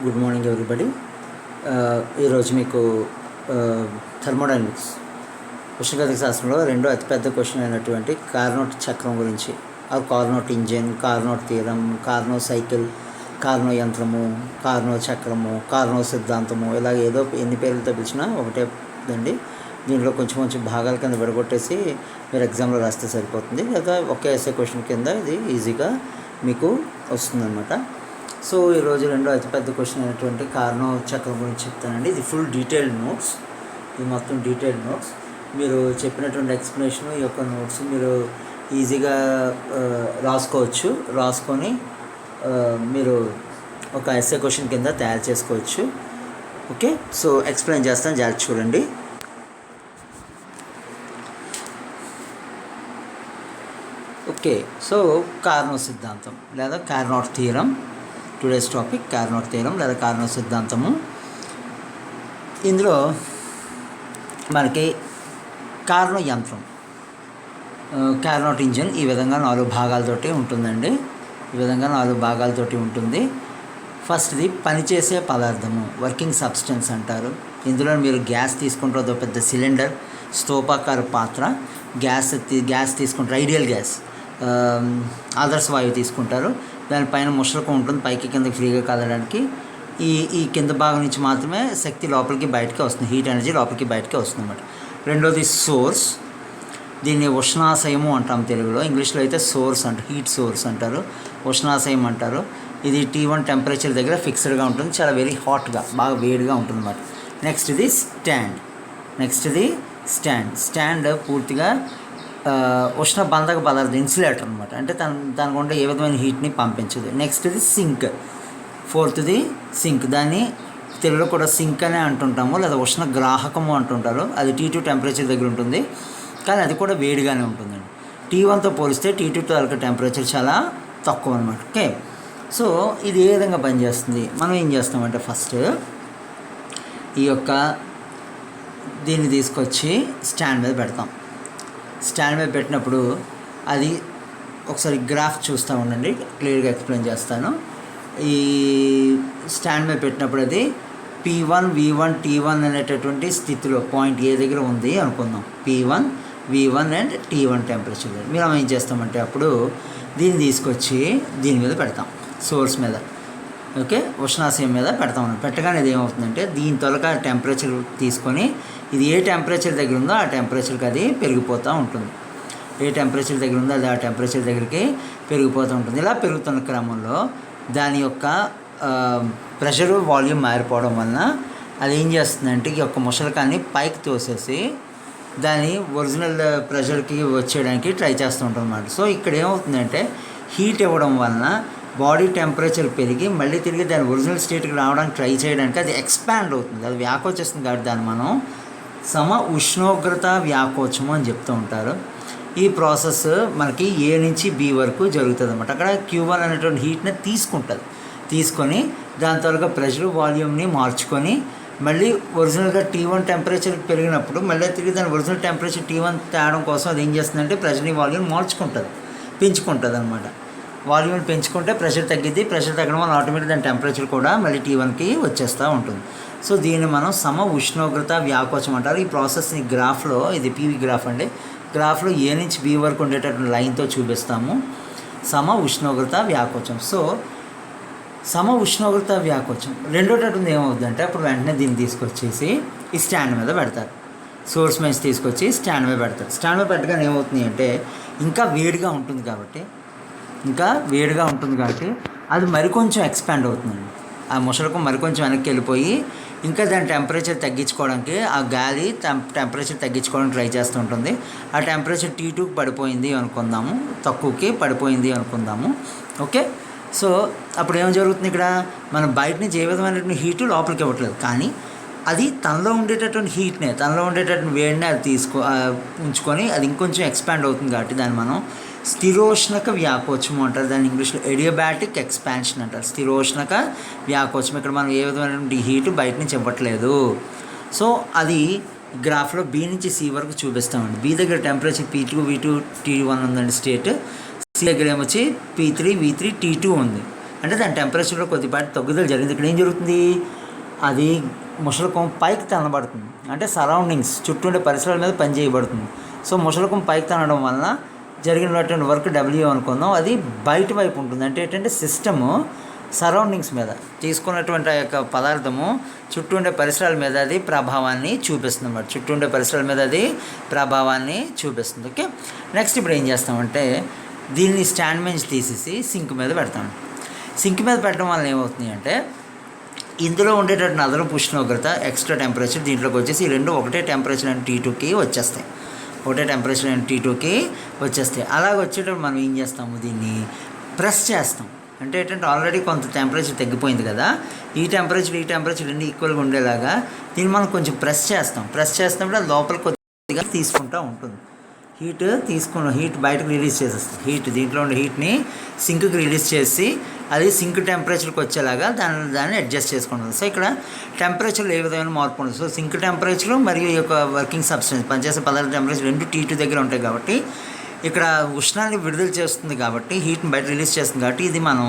Good morning everybody. ఈరోజు మీకు thermodynamics ఉష్ణగతిక శాస్త్రంలో రెండో అతిపెద్ద క్వశ్చన్ అయినటువంటి కార్నోట్ చక్రం గురించి, ఆ Carnot engine, Carnot theorem, కార్నో cycle, కార్నో యంత్రము, కార్నో చక్రము, కార్నో సిద్ధాంతము, ఇలా ఏదో ఎన్ని పేర్లతో పిలిచినా ఒకటే దండి. దీంట్లో కొంచెం భాగాల కింద విడగొట్టేసి మీరు ఎగ్జామ్లో రాస్తే సరిపోతుంది, లేదా ఒకే ఎస్ఏ క్వశ్చన్ కింద ఇది ఈజీగా మీకు వస్తుందన్నమాట. సో ఈరోజు రెండో అతిపెద్ద క్వశ్చన్ అయినటువంటి కార్నో చక్రం గురించి చెప్తానండి. ఇది ఫుల్ డీటెయిల్డ్ నోట్స్, ఇది మొత్తం డీటెయిల్డ్ నోట్స్. మీరు చెప్పినటువంటి ఎక్స్ప్లెనేషన్ ఈ యొక్క నోట్స్ మీరు ఈజీగా రాసుకొని మీరు ఒక ఎస్ఏ క్వశ్చన్ కింద తయారు చేసుకోవచ్చు. ఓకే, సో ఎక్స్ప్లెయిన్ చేస్తాను, జాగ్రత్త చూడండి. ఓకే, సో కార్నో సిద్ధాంతం లేదా Carnot theorem, today's topic Carnot theorem లేదా కార్నో సిద్ధాంతము. ఇందులో మనకి కార్నో యంత్రం, కార్నోట్ ఇంజిన్ ఈ విధంగా 4 భాగాలతోటి ఉంటుందండి. ఈ విధంగా 4 భాగాలతోటి ఉంటుంది. ఫస్ట్ది పనిచేసే పదార్థము, వర్కింగ్ సబ్స్టెన్స్ అంటారు. ఇందులో మీరు గ్యాస్ తీసుకుంటారు, పెద్ద సిలిండర్, స్తూపాకార పాత్ర, గ్యాస్ తీసుకుంటారు, ఐడియల్ గ్యాస్, ఆదర్శ వాయువు తీసుకుంటారు. దానిపైన ముషరకం ఉంటుంది, పైకి కిందకి ఫ్రీగా కదలడానికి. ఈ కింద భాగం నుంచి మాత్రమే శక్తి లోపలికి బయటకి వస్తుంది, హీట్ ఎనర్జీ లోపలికి బయటకి వస్తుంది అన్నమాట. రెండోది సోర్స్, దీన్ని ఉష్ణాశయము అంటాం తెలుగులో, ఇంగ్లీష్లో అయితే సోర్స్ అంటారు, హీట్ సోర్స్ అంటారు, ఉష్ణాశయం అంటారు. ఇది T1 టెంపరేచర్ దగ్గర ఫిక్స్డ్గా ఉంటుంది, చాలా వెరీ హాట్గా, బాగా వేడిగా ఉంటుంది అన్నమాట. నెక్స్ట్ ఇది స్టాండ్ పూర్తిగా ఉష్ణ బంధక పదార్థం, ఇన్సులేటర్ అనమాట. అంటే దాని గుండా ఏ విధమైన హీట్ని పంపించదు. నెక్స్ట్ ఇది ఫోర్త్ది సింక్, దాన్ని తెలుగులో కూడా సింక్ అనే అంటుంటాము, లేదా ఉష్ణ గ్రాహకము అంటుంటారు. అది T2 టెంపరేచర్ దగ్గర ఉంటుంది, కానీ అది కూడా వేడిగానే ఉంటుందండి. T1తో పోలిస్తే T2 తాలూకా టెంపరేచర్ చాలా తక్కువ అనమాట. ఓకే, సో ఇది ఏ విధంగా పనిచేస్తుంది, మనం ఏం చేస్తామంటే ఫస్ట్ ఈ యొక్క దీన్ని తీసుకొచ్చి స్టాండ్ మీద పెడతాం. స్టాండ్ మీద పెట్టినప్పుడు అది ఒకసారి గ్రాఫ్ చూస్తూ ఉండండి, క్లియర్గా ఎక్స్ప్లెయిన్ చేస్తాను. ఈ స్టాండ్ మీద పెట్టినప్పుడు అది P1, V1, T1 అనేటటువంటి స్థితిలో పాయింట్ ఏ దగ్గర ఉంది అనుకుందాం. P1, V1 and T1 temperature. మేము ఏం చేస్తామంటే అప్పుడు దీన్ని తీసుకొచ్చి దీని మీద పెడతాం, సోర్స్ మీద. ఓకే, ఉష్ణాశయం మీద పెడతాం. పెట్టగానే ఇది ఏమవుతుందంటే దీని తొలక టెంపరేచర్ తీసుకొని ఇది ఏ టెంపరేచర్ దగ్గర ఉందో ఆ టెంపరేచర్కి అది పెరిగిపోతూ ఉంటుంది. ఏ టెంపరేచర్ దగ్గర ఉందో అది ఆ టెంపరేచర్ దగ్గరికి పెరిగిపోతూ ఉంటుంది. ఇలా పెరుగుతున్న క్రమంలో దాని యొక్క ప్రెషరు, వాల్యూమ్ మారిపోవడం వలన అది ఏం చేస్తుందంటే ఈ యొక్క ముసలకాన్ని పైకి తోసేసి దాని ఒరిజినల్ ప్రెషర్కి వచ్చేయడానికి ట్రై చేస్తూ ఉంటుంది అన్నమాట. సో ఇక్కడ ఏమవుతుందంటే హీట్ ఇవ్వడం వలన బాడీ టెంపరేచర్ పెరిగి మళ్ళీ తిరిగి దాని ఒరిజినల్ స్టేట్కి రావడానికి ట్రై చేయడానికి అది ఎక్స్పాండ్ అవుతుంది, అది వ్యాకోచిస్తుంది. కాబట్టి దాన్ని మనం సమ ఉష్ణోగ్రత వ్యాకోచము అని చెప్తూ ఉంటారు. ఈ ప్రాసెస్ మనకి A నుంచి B వరకు జరుగుతుంది అన్నమాట. అక్కడ Q1 అనేటువంటి హీట్ని తీసుకొని దాని త్వరగా ప్రెషర్, వాల్యూమ్ని మార్చుకొని మళ్ళీ ఒరిజినల్గా T1 టెంపరేచర్ పెరిగినప్పుడు మళ్ళీ తిరిగి దాని ఒరిజినల్ టెంపరేచర్ T1 తేవడం కోసం అది ఏం చేస్తుందంటే ప్రెషర్ని, వాల్యూమ్ పెంచుకుంటుంది అనమాట. వాల్యూమ్ పెంచుకుంటే ప్రెషర్ తగ్గిద్ది, ప్రెషర్ తగ్గడం వల్ల ఆటోమేటిక్ దాని టెంపరేచర్ కూడా మళ్ళీ T1కి వచ్చేస్తూ ఉంటుంది. సో దీన్ని మనం సమ ఉష్ణోగ్రత వ్యాకోచం అంటారు. ఈ ప్రాసెస్ని గ్రాఫ్లో, ఇది PV గ్రాఫ్ అండి, గ్రాఫ్లో A నుంచి B వరకు ఉండేటటువంటి లైన్తో చూపిస్తాము, సమ ఉష్ణోగ్రత వ్యాకోచం. సో సమ ఉష్ణోగ్రత వ్యాకోచం రెండోటటువంటి ఏమవుతుందంటే అప్పుడు వెంటనే దీన్ని తీసుకొచ్చేసి ఈ స్టాండ్ మీద పెడతారు, సోర్స్ మీద తీసుకొచ్చి స్టాండ్ మీద పెడతారు. స్టాండ్ మీద పెట్టగానే ఏమవుతుంది అంటే ఇంకా వేడిగా ఉంటుంది కాబట్టి అది మరికొంచెం ఎక్స్పాండ్ అవుతుందండి. ఆ ముసలకు మరికొంచెం వెనక్కి వెళ్ళిపోయి ఇంకా దాని టెంపరేచర్ తగ్గించుకోవడానికి, ఆ గాలి టెంపరేచర్ తగ్గించుకోవడానికి ట్రై చేస్తూ ఉంటుంది. ఆ టెంపరేచర్ T2కి పడిపోయింది అనుకుందాము, తక్కువకి పడిపోయింది అనుకుందాము. ఓకే, సో అప్పుడు ఏం జరుగుతుంది, ఇక్కడ మనం బయట నుంచి ఏ విధమైనటువంటి హీటు లోపలికి ఇవ్వట్లేదు, కానీ అది తనలో ఉండేటటువంటి హీట్నే, తనలో ఉండేటటువంటి వేడిని అది ఉంచుకొని అది ఇంకొంచెం ఎక్స్పాండ్ అవుతుంది. కాబట్టి దాన్ని మనం స్థిరోష్ణక వ్యాకోచము అంటారు. దాన్ని ఇంగ్లీష్లో ఎడియాబాటిక్ ఎక్స్పాన్షన్ అంటారు, స్థిరోష్ణక వ్యాకోచం. ఇక్కడ మనం ఏ విధమైనటువంటి హీటు బయట నుంచి ఇవ్వట్లేదు. సో అది గ్రాఫ్లో B నుంచి C వరకు చూపిస్తామండి. B దగ్గర టెంపరేచర్ P2, V2, T1 ఉందండి స్టేట్. C దగ్గర ఏమొచ్చి P3, V3, T2 ఉంది. అంటే దాని టెంపరేచర్లో కొద్దిపాటి తగ్గుదల జరిగింది. ఇక్కడ ఏం జరుగుతుంది, అది ముసలకం పైకి తనబడుతుంది, అంటే సరౌండింగ్స్ చుట్టూ ఉండే పరిసరాల మీద పనిచేయబడుతుంది. సో ముసలకం పైకి తనడం వలన జరిగినటువంటి వర్క్ డబ్ల్యూ అనుకుందాం, అది బయట వైపు ఉంటుంది. అంటే ఏంటంటే సిస్టము సరౌండింగ్స్ మీద తీసుకున్నటువంటి ఆ యొక్క పదార్థము చుట్టూ ఉండే పరిసరాల మీద అది ప్రభావాన్ని చూపిస్తుంది అన్నమాట. చుట్టూ ఉండే పరిసరాల మీద అది ప్రభావాన్ని చూపిస్తుంది. ఓకే, నెక్స్ట్ ఇప్పుడు ఏం చేస్తామంటే దీన్ని స్టాండ్ మీద తీసేసి సింక్ మీద పెడతాం. సింక్ మీద పెట్టడం వల్ల ఏమవుతుంది అంటే ఇందులో ఉండేటటువంటి అదనపు ఉష్ణోగ్రత ఎక్స్ట్రా టెంపరేచర్ దీంట్లోకి వచ్చేసి ఈ రెండు ఒకటే టెంపరేచర్ అండ్ T2కి వచ్చేస్తాయి. ఒకటే టెంపరేచర్ అండ్ T2కి వచ్చేస్తాయి. అలాగ వచ్చేటప్పుడు మనం ఏం చేస్తాము, దీన్ని ప్రెస్ చేస్తాం. అంటే ఏంటంటే ఆల్రెడీ కొంత టెంపరేచర్ తగ్గిపోయింది కదా, ఈ టెంపరేచర్ రెండు ఈక్వల్గా ఉండేలాగా దీన్ని మనం కొంచెం ప్రెస్ చేస్తాం. ప్రెస్ చేసినప్పుడు అది లోపల కొద్దిగా తీసుకుంటూ ఉంటుంది. హీట్ బయటకు రిలీజ్ చేసేస్తాం. దీంట్లో ఉండే హీట్ని సింక్కి రిలీజ్ చేసి అది సింక్ టెంపరేచర్కి వచ్చేలాగా దాన్ని అడ్జస్ట్ చేసుకుంటుంది. సో ఇక్కడ టెంపరేచర్లో ఏ విధమైన మార్పు ఉండదు. సో సింక్ టెంపరేచర్ మరియు ఈ యొక్క వర్కింగ్ సబ్స్టెన్స్ పనిచేసే పదార్థ టెంపరేచర్ రెండు T2 దగ్గర ఉంటాయి కాబట్టి ఇక్కడ ఉష్ణాన్ని విడుదల చేస్తుంది కాబట్టి హీట్ని బయట రిలీజ్ చేస్తుంది కాబట్టి ఇది మనం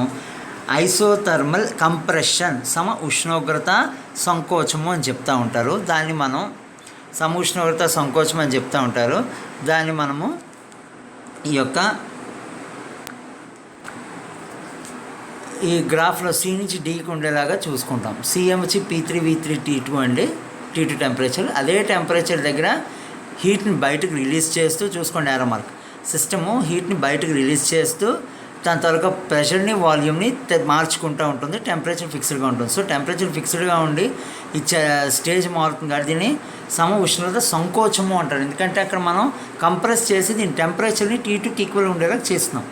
ఐసోథర్మల్ కంప్రెషన్ ఉష్ణోగ్రత సంకోచము అని చెప్తూ ఉంటారు. దాన్ని మనం ఉష్ణోగ్రత సంకోచం అని చెప్తూ ఉంటారు. దాన్ని మనము ఈ యొక్క ఈ గ్రాఫ్లో C నుంచి Dకి ఉండేలాగా చూసుకుంటాం. CM వచ్చి P3 V3 T2 అండి, T2 టెంపరేచర్. అదే టెంపరేచర్ దగ్గర హీట్ని బయటకు రిలీజ్ చేస్తూ చూసుకోండి, ఏరో మార్క్. సిస్టము హీట్ని బయటకు రిలీజ్ చేస్తూ దాని తాలూకా ప్రెషర్ని వాల్యూమ్ని మార్చుకుంటూ ఉంటుంది. టెంపరేచర్ ఫిక్స్డ్గా ఉంటుంది. సో టెంపరేచర్ ఫిక్స్డ్గా ఉండి ఇచ్చే స్టేజ్ మారుతుంది కాబట్టి దీన్ని ఉష్ణోగ్రత సంకోచము అంటారు. ఎందుకంటే అక్కడ మనం కంప్రెస్ చేసి దీని టెంపరేచర్ని T2కి ఈక్వల్ ఉండేలా చేస్తున్నాం.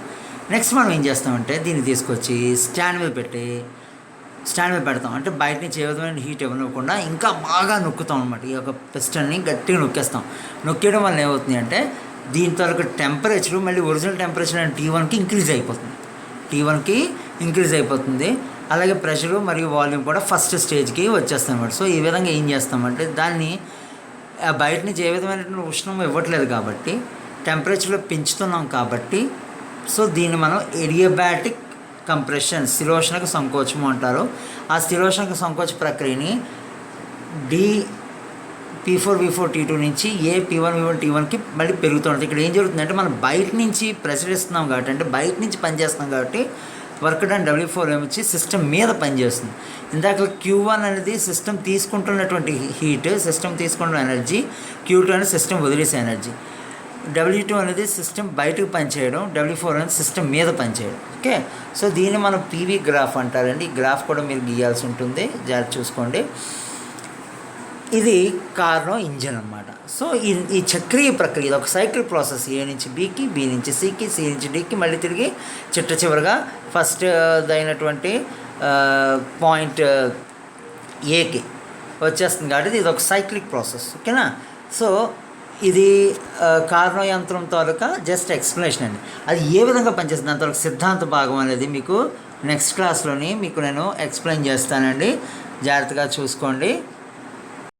నెక్స్ట్ మనం ఏం చేస్తామంటే దీన్ని తీసుకొచ్చి స్టాండ్ మీద పెడతాం. అంటే బయట నుంచి ఏ విధమైన హీట్ ఇవ్వకుండా ఇంకా బాగా నొక్కుతాం అనమాట. ఈ యొక్క పిస్టన్ని గట్టిగా నొక్కేస్తాం. నొక్కేయడం వల్ల ఏమవుతుంది అంటే దీని తాలూకు టెంపరేచర్ మళ్ళీ ఒరిజినల్ టెంపరేచర్ అంటే T1కి ఇంక్రీజ్ అయిపోతుంది. అలాగే ప్రెషరు మరియు వాల్యూమ్ కూడా ఫస్ట్ స్టేజ్కి వచ్చేస్తాయి అన్నమాట. సో ఈ విధంగా ఏం చేస్తామంటే దాన్ని బయట నుంచి ఏ విధమైన ఉష్ణం ఇవ్వట్లేదు కాబట్టి టెంపరేచర్లో పెంచుతున్నాం కాబట్టి సో దీన్ని మనం ఎడియాబాటిక్ కంప్రెషన్ స్థిరోష్ణక సంకోచము అంటారు. ఆ స్థిరోష్ణక సంకోచ ప్రక్రియని P4 V4 T2 నుంచి P1 V1 T1కి మళ్ళీ పెరుగుతుంది. ఇక్కడ ఏం జరుగుతుందంటే మనం బయట నుంచి ప్రెషర్ ఇస్తున్నాం కాబట్టి, అంటే బయట నుంచి పనిచేస్తున్నాం కాబట్టి వర్క్ డన్ W4 ఏమొచ్చి సిస్టమ్ మీద పనిచేస్తుంది. ఇందాక Q1 అనేది సిస్టమ్ తీసుకుంటున్నటువంటి హీట్, సిస్టమ్ తీసుకుంటున్న ఎనర్జీ, Q2 అనేది సిస్టమ్ వదిలేసే ఎనర్జీ, W2 అనేది సిస్టమ్ బయటకు పనిచేయడం, W4 అనేది సిస్టమ్ మీద పనిచేయడం. ఓకే, సో దీన్ని మనం PV గ్రాఫ్ అంటారండి. ఈ గ్రాఫ్ కూడా మీరు గీయాల్సి ఉంటుంది, జాగ్రత్త చూసుకోండి. ఇది కారణం ఇంజన్ అన్నమాట. సో ఈ చక్రీయ ప్రక్రియ, ఇది ఒక సైకిల్ ప్రాసెస్. A నుంచి Bకి, B నుంచి Cకి, C నుంచి Dకి, మళ్ళీ తిరిగి చివరిగా ఫస్ట్ అయినటువంటి పాయింట్ Aకి వచ్చేస్తుంది కాబట్టి ఇది ఒక సైక్లిక్ ప్రాసెస్. ఓకేనా, సో ఇది కారణం యంత్రం తాలూకా జస్ట్ ఎక్స్ప్లెనేషన్ అండి. అది ఏ విధంగా పనిచేస్తుంది దాని తాలూకా సిద్ధాంత భాగం అనేది మీకు నెక్స్ట్ క్లాస్లోని మీకు నేను ఎక్స్ప్లెయిన్ చేస్తానండి. జాగ్రత్తగా చూసుకోండి.